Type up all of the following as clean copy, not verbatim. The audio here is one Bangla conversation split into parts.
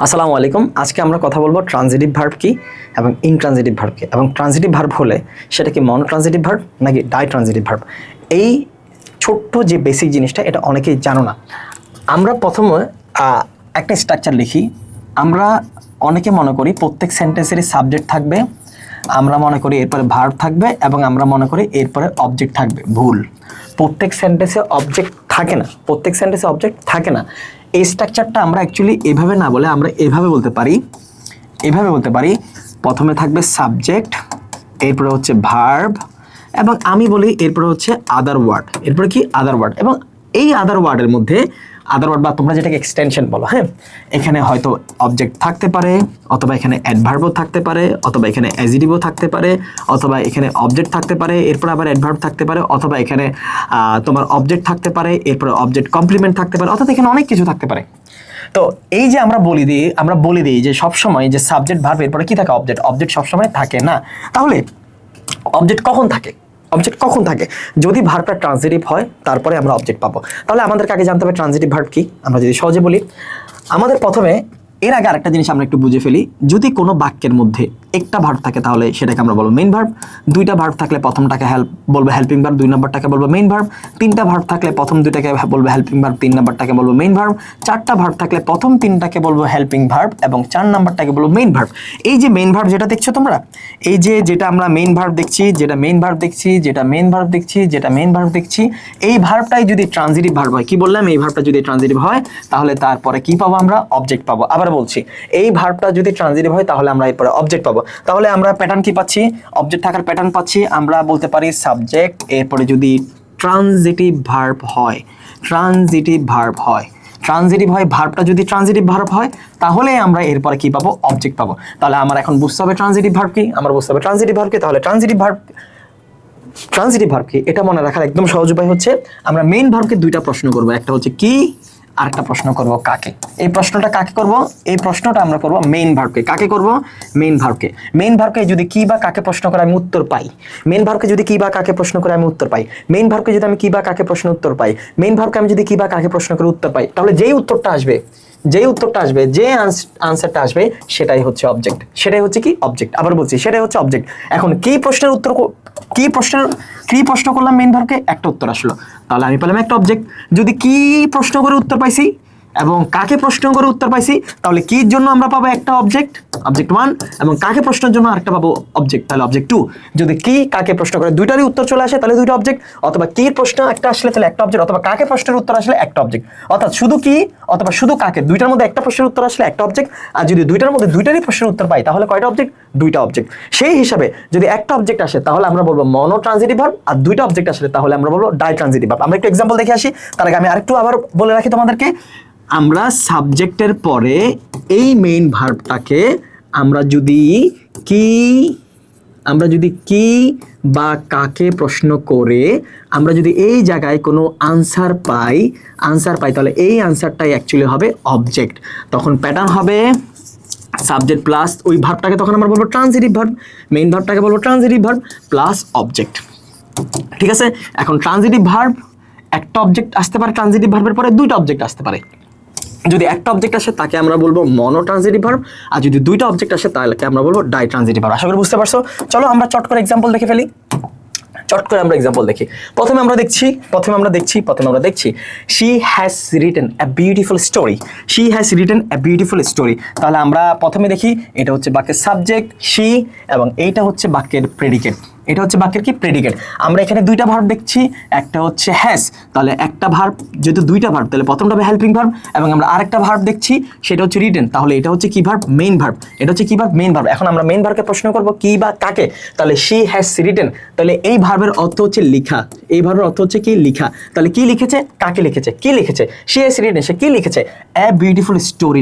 আসসালামু আলাইকুম। আজকে আমরা কথা বলবো ট্রানজিটিভ ভার্ব কি এবং ইনট্রানজিটিভ ভার্ব কি, এবং ট্রানজিটিভ ভার্ব হলে সেটা কি মনোট্রানজিটিভ ভার্ব নাকি ডাইট্রানজিটিভ ভার্ব। এই ছোট্ট যে বেসিক জিনিসটা এটা অনেকেই জানো না। আমরা প্রথমে একটা স্ট্রাকচার লিখি। আমরা অনেকে মনে করি প্রত্যেক সেন্টেন্সেরই সাবজেক্ট থাকবে, আমরা মনে করি এরপরে ভার্ব থাকবে এবং আমরা মনে করি এরপরে অবজেক্ট থাকবে। ভুল। প্রত্যেক সেন্টেন্সে অবজেক্ট থাকে না, প্রত্যেক সেন্টেন্সে অবজেক্ট থাকে না। এই স্ট্রাকচারটা আমরা অ্যাকচুয়ালি এভাবে না বলে আমরা এভাবে বলতে পারি, প্রথমে থাকবে সাবজেক্ট, এরপরে হচ্ছে ভার্ব, এবং আমি বলি এরপরে হচ্ছে আদার ওয়ার্ড, এরপরে কি আদার ওয়ার্ড, এবং এই আদার ওয়ার্ডের মধ্যে আদার ওয়ার্ড বা তোমরা যেটাকে এক্সটেনশন বলো, হ্যাঁ, এখানে হয়তো অবজেক্ট থাকতে পারে, অথবা এখানে অ্যাডভার্বও থাকতে পারে, অথবা এখানে অ্যাডজেক্টিভও থাকতে পারে, অথবা এখানে অবজেক্ট থাকতে পারে, এরপর আবার অ্যাডভার্ব থাকতে পারে, অথবা এখানে তোমার অবজেক্ট থাকতে পারে, এরপর অবজেক্ট কমপ্লিমেন্ট থাকতে পারে, অর্থাৎ এখানে অনেক কিছু থাকতে পারে। তো এই যে আমরা বলি দিই যে সবসময় যে সাবজেক্ট ভার্ব এরপরে কি থাকে, অবজেক্ট সবসময় থাকে না। তাহলে অবজেক্ট কখন থাকে? যদি ভার্বটা ট্রানজিটিভ হয় তারপরে আমরা অবজেক্ট পাবো। তাহলে আমাদেরকে আগে জানতে হবে ট্রানজিটিভ ভার্ব কি। আমরা যদি সহজে বলি, আমাদের প্রথমে এর আগে আরেকটা জিনিস আমরা একটু বুঝে ফেলি। যদি কোনো বাক্যের মধ্যে একটা ভার্ব থাকে তাহলে সেটাকে আমরা বলবো মেইন ভার্ব। দুইটা ভার্ব থাকলে প্রথমটাকে বলবো হেল্পিং ভার্ব, দুই নম্বরটাকে বলবো মেইন ভার্ব। তিনটা ভার্ব থাকলে প্রথম দুইটাকে বলবো হেল্পিং ভার্ব, তিন নম্বরটাকে বলবো মেইন ভার্ব। চারটা ভার্ব থাকলে প্রথম তিনটাকে বলবো হেল্পিং ভার্ব এবং চার নম্বরটাকে বলবো মেইন ভার্ব। এই যে মেইন ভার্ব যেটা দেখছো তোমরা, এই যেটা আমরা মেইন ভার্ব দেখছি, এই ভার্বটাই যদি ট্রানজিটিভ ভার্ব হয়, কি বললাম, এই ভার্বটা যদি ট্রানজিটিভ হয় তাহলে তারপরে কি পাবো আমরা? অবজেক্ট পাবো। আবার বলছি, এই ভার্বটা যদি ট্রানজিটিভ হয় তাহলে আমরা এরপরে অবজেক্ট পাবো। তাহলে আমরা প্যাটার্ন কি পাচ্ছি? অবজেক্ট থাকার প্যাটার্ন পাচ্ছি। আমরা বলতে পারি সাবজেক্ট, এরপরে যদি ট্রানজিটিভ ভার্বটা যদি ট্রানজিটিভ ভার্ব হয় তাহলে আমরা এরপরে কি পাবো? অবজেক্ট পাবো। তাহলে আমার এখন বুঝতে হবে ট্রানজিটিভ ভার্ব কি, তাহলে ট্রানজিটিভ ভার্ব কি এটা মনে রাখার একদম সহজ উপায় হচ্ছে আমরা মেইন ভার্বকে দুইটা প্রশ্ন করব। একটা হচ্ছে কি, আরেকটা প্রশ্ন করব কাকে। এই প্রশ্নটা কাকে করব? এই প্রশ্নটা আমরা করব মেইন ভার্বকে। কাকে করব? মেইন ভার্বকে যদি কি বা কাকে প্রশ্ন করে আমি উত্তর পাই, মেইন ভার্বকে যদি কি বা কাকে প্রশ্ন করে আমি উত্তর পাই, আমি কি বা কাকে প্রশ্ন উত্তর পাই, তাহলে যেই উত্তরটা আসবে, যে আনসারটা আসবে সেটাই হচ্ছে অবজেক্ট, আবার বলছি সেটাই হচ্ছে অবজেক্ট। এখন কি প্রশ্ন করলাম মেইন ভার্বকে, একটা উত্তর আসলো, তাহলে আমি পেলাম একটা অবজেক্ট। যদি কি প্রশ্ন করে উত্তর পাইছি এবং কাকে প্রশ্ন করে উত্তর পাইছি তাহলে কির জন্য আমরা পাবো একটা অবজেক্ট 1, এবং কাকে প্রশ্নের জন্য আরেকটা পাবো অবজেক্ট, তাহলে অবজেক্ট 2। যদি কি কাকে প্রশ্ন করে দুইটারই উত্তর চলে আসে তাহলে দুইটা অবজেক্ট, অথবা কির প্রশ্ন একটা আসলে তাহলে একটা অবজেক্ট, অথবা কাকে প্রশ্নের উত্তর আসলে একটা অবজেক্ট। অর্থাৎ শুধু কি অথবা শুধু কাকে, দুইটার মধ্যে একটা প্রশ্নের উত্তর আসলে একটা অবজেক্ট, আর যদি দুইটার মধ্যে দুইটারই প্রশ্নের উত্তর পাই তাহলে কয়টা অবজেক্ট? দুইটা অবজেক্ট। সেই হিসাবে যদি একটা অবজেক্ট আসে তাহলে আমরা বলবো মনো ট্রানজিটিভ ভার্ব, আর দুইটা অবজেক্ট আসলে তাহলে আমরা বলবো ডাই ট্রানজিটিভ ভার্ব। আমরা একটু এক্সাম্পল দেখে আসি, তার আগে আমি আরেকটু আবার বলে রাখি তোমাদেরকে। আমরা সাবজেক্টের পরে এই মেইন ভার্বটাকে আমরা যদি কি বা কাকে প্রশ্ন করে আমরা যদি এই জায়গায় কোনো আনসার পাই তাহলে এই আনসারটাই অ্যাকচুয়ালি হবে অবজেক্ট। তখন প্যাটার্ন হবে সাবজেক্ট প্লাস ওই ভার্বটাকে তখন আমরা বলবো ট্রানজিটিভ ভার্ব, মেইন ভার্বটাকে বলবো ট্রানজিটিভ ভার্ব প্লাস অবজেক্ট। ঠিক আছে? এখন ট্রানজিটিভ ভার্ব একটা অবজেক্ট আসতে পারে, ট্রানজিটিভ ভার্বের পরে দুইটা অবজেক্ট আসতে পারে। যদি একটা অবজেক্ট আসে তাকে আমরা বলবো মনো ট্রানজিটিভ ভার্ব, আর যদি দুইটা অবজেক্ট আসে তাহলে আমরা বলবো ডাই ট্রানজিটিভ ভার্ব। আশা করি বুঝতে পারছো। চলো আমরা চট করে এক্সাম্পল দেখে ফেলি। প্রথমে আমরা দেখছি she has written a beautiful story। তাহলে আমরা প্রথমে দেখি, এটা হচ্ছে বাক্যের সাবজেক্ট she এবং এইটা হচ্ছে বাক্যের প্রেডিকেট। আমরা এখানে দুইটা ভার্ব দেখছি, একটা হচ্ছে হ্যাজ, তাহলে একটা ভার্ব যেহেতু দুইটা ভার্ব তাহলে প্রথমটা হবে হেল্পিং ভার্ব, এবং আমরা আরেকটা ভার্ব দেখছি সেটা হচ্ছে রিটেন, তাহলে এটা হচ্ছে কি ভার্ব? Main verb. এখন আমরা মেইন ভার্বকে প্রশ্ন করব কি বা কাকে, তাহলে she has written, তাহলে এই ভার্বের অর্থ হচ্ছে লেখা, তাহলে কি লিখেছে, কাকে লিখেছে, কি লিখেছে? she has written, সে কি লিখেছে? a beautiful story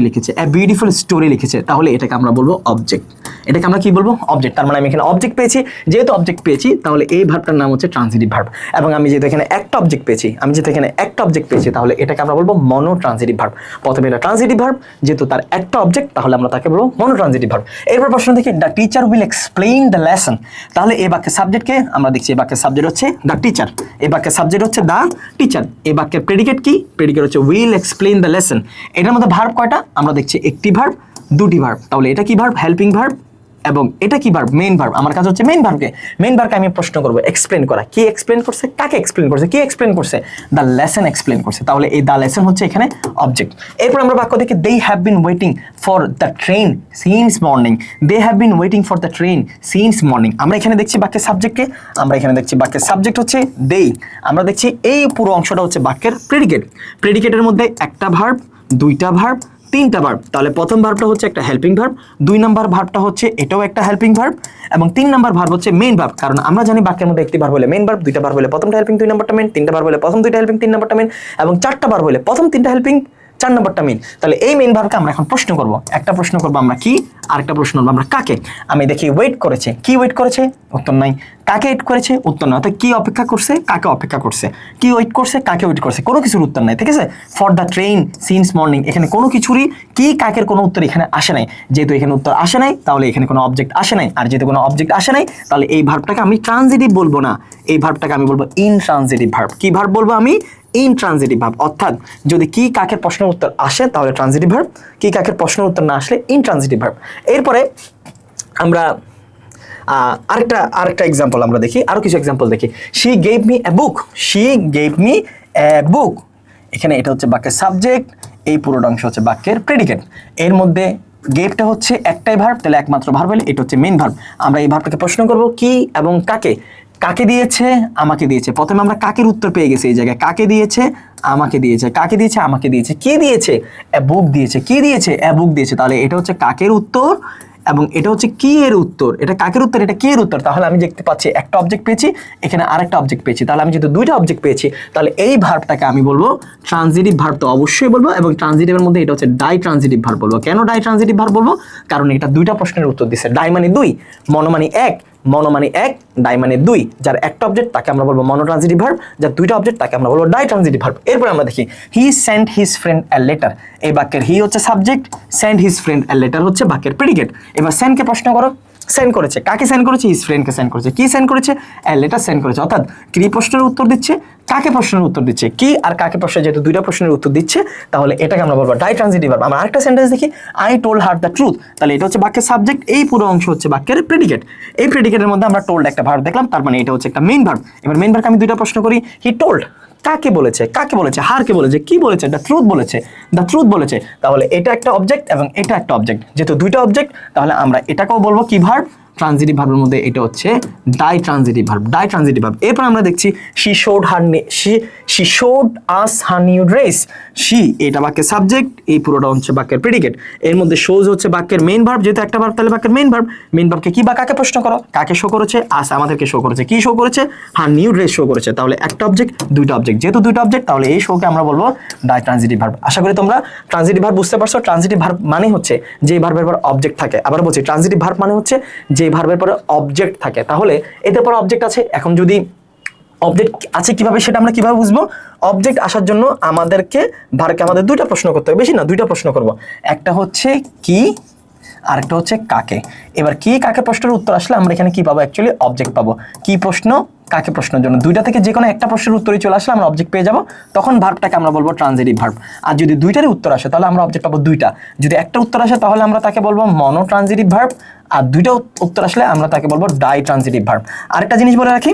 লিখেছে, তাহলে এটাকে আমরা বলবো অবজেক্ট। এটাকে আমরা কি বলবো? অবজেক্ট। তার মানে আমি এখানে অবজেক্ট পেয়েছি, যেহেতু অবজেক্ট পেয়েছি তাহলে এই ভার্বটার নাম হচ্ছে ট্রানজিটিভ ভার্ব, এবং আমি যেহেতু এখানে একটা অবজেক্ট পেয়েছি তাহলে এটাকে আমরা বলবো মনো ট্রানজিটিভ ভার্ব। প্রথমে এটা ট্রানজিটিভ ভার্ব, যেহেতু তার একটা অবজেক্ট তাহলে আমরা তাকে বলবো মনো ট্রানজিটিভ ভার্ব। এরপর প্রশ্ন দেখি, the teacher will explain the lesson. তাহলে এই বাক্যের সাবজেক্টকে আমরা দেখছি, এই বাক্যের সাবজেক্ট হচ্ছে দ্য টিচার, এই বাক্যের সাবজেক্ট হচ্ছে দ্য টিচার। এই বাক্যের প্রেডিকেট কি? প্রেডিকেট হচ্ছে উইল এক্সপ্লেইন দ্য লেসন। এটার মধ্যে ভার্ব কয়টা? আমরা দেখছি একটি ভার্ব, দুটি ভার্ব, তাহলে এটা কি ভার্ব? Helping verb. এবং এটা কি ভার্ব? Main verb. আমার কাজ হচ্ছে মেইন ভার্বকে, মেইন ভার্বকে আমি প্রশ্ন করব, এক্সপ্লেন করা। কি এক্সপ্লেন করছে? কাকে এক্সপ্লেন করছে? কি এক্সপ্লেন করছে? দ্য লেসন এক্সপ্লেন করছে। তাহলে এই দ্য লেসন হচ্ছে এখানে অবজেক্ট। এরপর আমরা বাক্য দেখি, they have been waiting for the train since morning. They have been waiting for the train since morning. আমরা এখানে দেখছি বাক্যের সাবজেক্টকে, আমরা এখানে দেখছি বাক্যের সাবজেক্ট হচ্ছে দে। আমরা দেখছি এই পুরো অংশটা হচ্ছে বাক্যের প্রেডিকেট। প্রেডিকেটের মধ্যে একটা ভার্ব, দুইটা ভার্ব, তিনটা ভার্ব। তাহলে প্রথম ভার্বটা হচ্ছে একটা হেল্পিং ভার্ব, 2 নাম্বার ভার্বটা হচ্ছে এটাও একটা হেল্পিং ভার্ব, এবং 3 নাম্বার ভার্ব হচ্ছে মেইন ভার্ব। কারণ আমরা জানি বাক্যের মধ্যে একটি ভার্ব হলে মেইন ভার্ব, দুইটা ভার্ব হলে প্রথমটা হেল্পিং 2 নাম্বারটা মেইন, তিনটা ভার্ব হলে প্রথম দুইটা হেল্পিং 3 নাম্বারটা মেইন, এবং চারটা ভার্ব হলে প্রথম তিনটা হেল্পিং 4 নাম্বারটা মেইন। তাহলে এই মেইন ভার্বকে আমরা এখন প্রশ্ন করব। একটা প্রশ্ন করব আমরা কি, আরেকটা প্রশ্ন করব আমরা কাকে। আমি দেখি ওয়েট করেছে, কি ওয়েট করেছে? উত্তর নাই। কাকে ওয়েট করেছে? উত্তর নাই। অর্থাৎ কি অপেক্ষা করছে? কাকে অপেক্ষা করছে। কি ওয়েট করছে? কাকে ওয়েট করছে। কোনো কিছুর উত্তর নাই, ঠিক আছে? For the train since morning, এখানে কোনো কিছুরই কি কাকের কোনো উত্তর এখানে আসে নাই। যেহেতু এখানে উত্তর আসে নাই, তাহলে এখানে কোনো অবজেক্ট আসে নাই। আর যেহেতু কোনো অবজেক্ট আসে নাই, তাহলে এই ভার্বটাকে আমি ট্রানজিটিভ বলবো না, এই ভার্বটাকে আমি বলবো ইনট্রানজিটিভ ভার্ব। কি ভার্ব বলবো আমি? Intransitive verb. অর্থাৎ যদি কি কাকের প্রশ্নের উত্তর আসে তাহলে ট্রানজিটিভ ভার্ব, কি কাকের প্রশ্নের উত্তর না আসলে ইনট্রানজিটিভ ভার্ব। এরপরে আমরা আরেকটা এক্সাম্পল আমরা দেখি, আরো কিছু এক্সাম্পল দেখি। She gave me a book, she gave me a book. এখানে এটা হচ্ছে বাক্যের সাবজেক্ট, এই পুরোটা অংশ হচ্ছে বাক্যের প্রেডিকেট। এর মধ্যে গেভটা হচ্ছে একটাই ভার্ব, তাহলে একমাত্র ভার্ব হলে এটা হচ্ছে মেইন ভার্ব। আমরা এই ভার্বটাকে প্রশ্ন করব কি এবং কাকে। কাকে দিয়েছে? আমাকে দিয়েছে। প্রথমে আমরা কাকের উত্তর পেয়ে গেছি এই জায়গায়। কাকে দিয়েছে? আমাকে দিয়েছে। কাকে দিয়েছে? আমাকে দিয়েছে। কি দিয়েছে? এ বুক দিয়েছে। কি দিয়েছে? এ বুক দিয়েছে। তাহলে এটা হচ্ছে কাকের উত্তর এবং এটা হচ্ছে কি এর উত্তর। এটা কাকের উত্তর, এটা কি এর উত্তর। তাহলে আমি দেখতে পাচ্ছি একটা অবজেক্ট পেয়েছি, এখানে আরেকটা অবজেক্ট পেয়েছি। তাহলে আমি যেহেতু দুইটা অবজেক্ট পেয়েছি, তাহলে এই ভার্বটাকে আমি বলবো ট্রানজিটিভ ভার্ব। তো অবশ্যই বলবো, এবং ট্রানজিটিভের মধ্যে এটা হচ্ছে ডাই ট্রানজিটিভ ভার্ব বলবো। কেন ডাই ট্রানজিটিভ ভার্ব বলবো? কারণ এটা দুইটা প্রশ্নের উত্তর দিচ্ছে। ডাই মানে 2, মনো মানে 1, মনো মানে 1, ডাই মানে 2। যার একটা অবজেক্ট তাকে আমরা বলবো মনো ট্রানজিটিভ ভার্ব, যার দুইটা অবজেক্ট তাকে আমরা বলবো ডাই ট্রানজিটিভ ভার্ব। এরপর আমরা দেখি, he sent his friend a letter. এই বাক্যের হি হচ্ছে subject, sent his friend a letter হচ্ছে বাক্যের প্রেডিকেট। এবার সেন্টকে প্রশ্ন করো, সেন্ড করেছে। কাকে সেন্ড করেছে? হিজ ফ্রেন্ডকে সেন্ড করেছে। কি সেন্ড করেছে? এ লেটার সেন্ড করেছে। অর্থাৎ কি প্রশ্নের উত্তর দিচ্ছে, কাকে প্রশ্নের উত্তর দিচ্ছে। কি আর কাকে প্রশ্নের যেহেতু দুইটা প্রশ্নের উত্তর দিচ্ছে, তাহলে এটাকে আমরা বলবো ডাই ট্রানজিটিভ ভার্ব। আমরা আরেকটা সেন্টেন্স দেখি, I told her the truth. তাহলে এটা হচ্ছে বাক্যের সাবজেক্ট, এই পুরো অংশ হচ্ছে বাক্যের প্রেডিকেট। এই প্রেডিকেটের মধ্যে আমরা টোল্ড একটা ভার্ব দেখলাম, তার মানে এটা হচ্ছে একটা মেইন ভার্ব। এবার মেইন ভার্বকে আমি দুইটা প্রশ্ন করি, হি টোল্ড কাকে বলেছে? কাকে বলেছে? হারকে বলেছে। কি বলেছে? দ্য ট্রুথ বলেছে। দ্য ট্রুথ বলেছে। তাহলে এটা একটা অবজেক্ট এবং এটা একটা অবজেক্ট। যেহেতু দুইটা অবজেক্ট, তাহলে আমরা এটাকেও বলবো কি ভার্ব? ট্রানজিটিভ ভার্বের মধ্যে এটা হচ্ছে die transitive verb, die transitive verb. এরপর আমরা দেখছি, she showed us her new dress. She এটা বাক্যের সাবজেক্ট, এই পুরোটা হচ্ছে বাক্যের প্রেডিকেট। এর মধ্যে শোজ হচ্ছে বাক্যের মেইন ভার্ব, যেহেতু একটা ভার্ব তাহলে বাক্যের মেইন ভার্ব। মেইন ভার্বকে কি বা কাকে প্রশ্ন করো? কাকে শো করেছে? আস আমাদেরকে শো করেছে। কি শো করেছে? হার নিউ ড্রেস শো করেছে। তাহলে একটা অবজেক্ট, দুইটা অবজেক্ট। যেহেতু দুইটা অবজেক্ট, তাহলে এই শোকে আমরা বলবো ডাই ট্রানজিটিভ ভার্ব। আশা করি তোমরা ট্রানজিটিভ ভার্ব বুঝতে পারছো। ট্রানজিটিভ ভার্ব মানে হচ্ছে যে ভার্বের পর অবজেক্ট থাকে। আবার বলছি, ট্রানজিটিভ ভার্ব মানে হচ্ছে যে ভার্বের পরে অবজেক্ট থাকে। তাহলে এদের পর অবজেক্ট আছে। এখন যদি অবজেক্ট আছে কিভাবে, সেটা আমরা কিভাবে বুঝবো? অবজেক্ট আসার জন্য আমাদেরকে ভার্বকে আমাদের দুইটা প্রশ্ন করতে হবে, বেশি না, দুইটা প্রশ্ন করব। একটা হচ্ছে কি, আরেকটা হচ্ছে কাকে। এবার কি কাকে প্রশ্নের উত্তর আসলে আমরা এখানে কি পাবো? অ্যাকচুয়ালি অবজেক্ট পাবো। কি প্রশ্ন, কাকে প্রশ্নের জন্য দুইটা থেকে যে কোনো একটা প্রশ্নের উত্তরই চলে আসলে আমরা অবজেক্ট পেয়ে যাব। তখন ভার্বটাকে আমরা বলবো ট্রানজিটিভ ভার্ব। আর যদি দুইটারই উত্তর আসে তাহলে আমরা অবজেক্ট পাবো দুইটা। যদি একটা উত্তর আসে তাহলে আমরা তাকে বলবো মনো ট্রানজিটিভ ভার্ব, আর দুইটা উত্তর আসলে আমরা তাকে বলবো ডাই ট্রানজিটিভ ভার্ব। আরেকটা জিনিস বলে রাখি,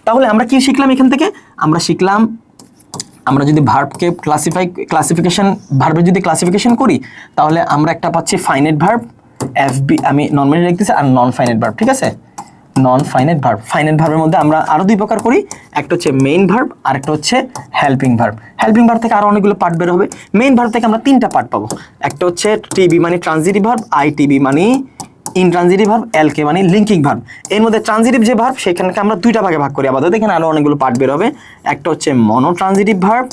তাহলে আমরা কি শিখলাম এখান থেকে? আমরা শিখলাম, আমরা যদি ভার্বকে ক্লাসিফিকেশন ভার্বের যদি ক্লাসিফিকেশন করি, তাহলে আমরা একটা পাচ্ছি ফাইনাইট ভার্ব, এফবি আমি নরমালি লিখতেছি, আর নন ফাইনাইট ভার্ব। ঠিক আছে, নন ফাইনাইট ভার্ব। ফাইনাইট ভার্বের মধ্যে আমরা আরো দুই প্রকার করি, একটা হচ্ছে মেইন ভার্ব আর একটা হচ্ছে হেল্পিং ভার্ব। হেল্পিং ভার্ব থেকে আরো অনেকগুলো পার্ট বের হবে। মেইন ভার্ব থেকে আমরা তিনটা পার্ট পাবো। একটা হচ্ছে টিবি মানে ট্রানজিটিভ ভার্ব, আইটিবি মানে ইনট্রানজিটিভ ভার্ব, এলকে মানে লিঙ্কিং ভার্ব। এর মধ্যে ট্রানজিটিভ যে ভার্ব সেখানকে আমরা দুইটা ভাগে ভাগ করি। আপাতত এখানে আরো অনেকগুলো পার্ট বের হবে। একটা হচ্ছে মনো ট্রানজিটিভ ভার্ব,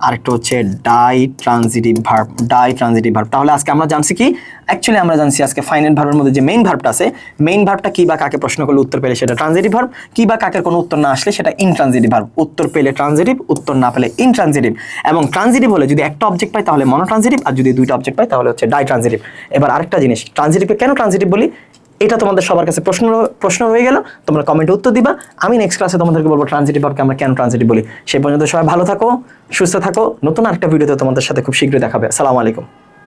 আরেকটা হচ্ছে die transitive verb, die transitive verb. তাহলে আজকে আমরা জানছি কি, অ্যাকচুয়ালি আমরা জানছি আজকে ফাইনাইট ভার্বের মধ্যে যে মেইন ভার্বটা আছে, মেইন ভার্বটা কি বা কাকে প্রশ্ন করলে উত্তর পেলে সেটা ট্রানজিটিভ ভার্ব, কি বা কাকের কোনো উত্তর না আসলে সেটা ইনট্রানজিটিভ ভার্ব। উত্তর পেলে ট্রানজিটিভ, উত্তর না পেলে ইনট্রানজিটিভ। এবং ট্রানজিটিভ হলে যদি একটা অবজেক্ট পাই তাহলে মনো ট্রানজিটিভ, আর যদি দুইটা অবজেক্ট পাই তাহলে হচ্ছে ডাই ট্রানজিটিভ। এবার আরেকটা জিনিস, ট্রানজিটিভকে কেন ট্রানজিটিভ বলি, এটা তোমাদের সবার কাছে প্রশ্ন হয়ে গেল, তোমরা কমেন্টে উত্তর দিবা। আমি নেক্সট ক্লাসে তোমাদেরকে বলবো ট্রানজিটিভ ভার্বকে আমরা কেন ট্রানজিটিভ বলি। সেই পর্যন্ত সবাই ভালো থাকো, সুস্থ থাকো। নতুন আরেকটা ভিডিওতে তোমাদের সাথে খুব শীঘ্রই দেখাবে। আসসালামু আলাইকুম।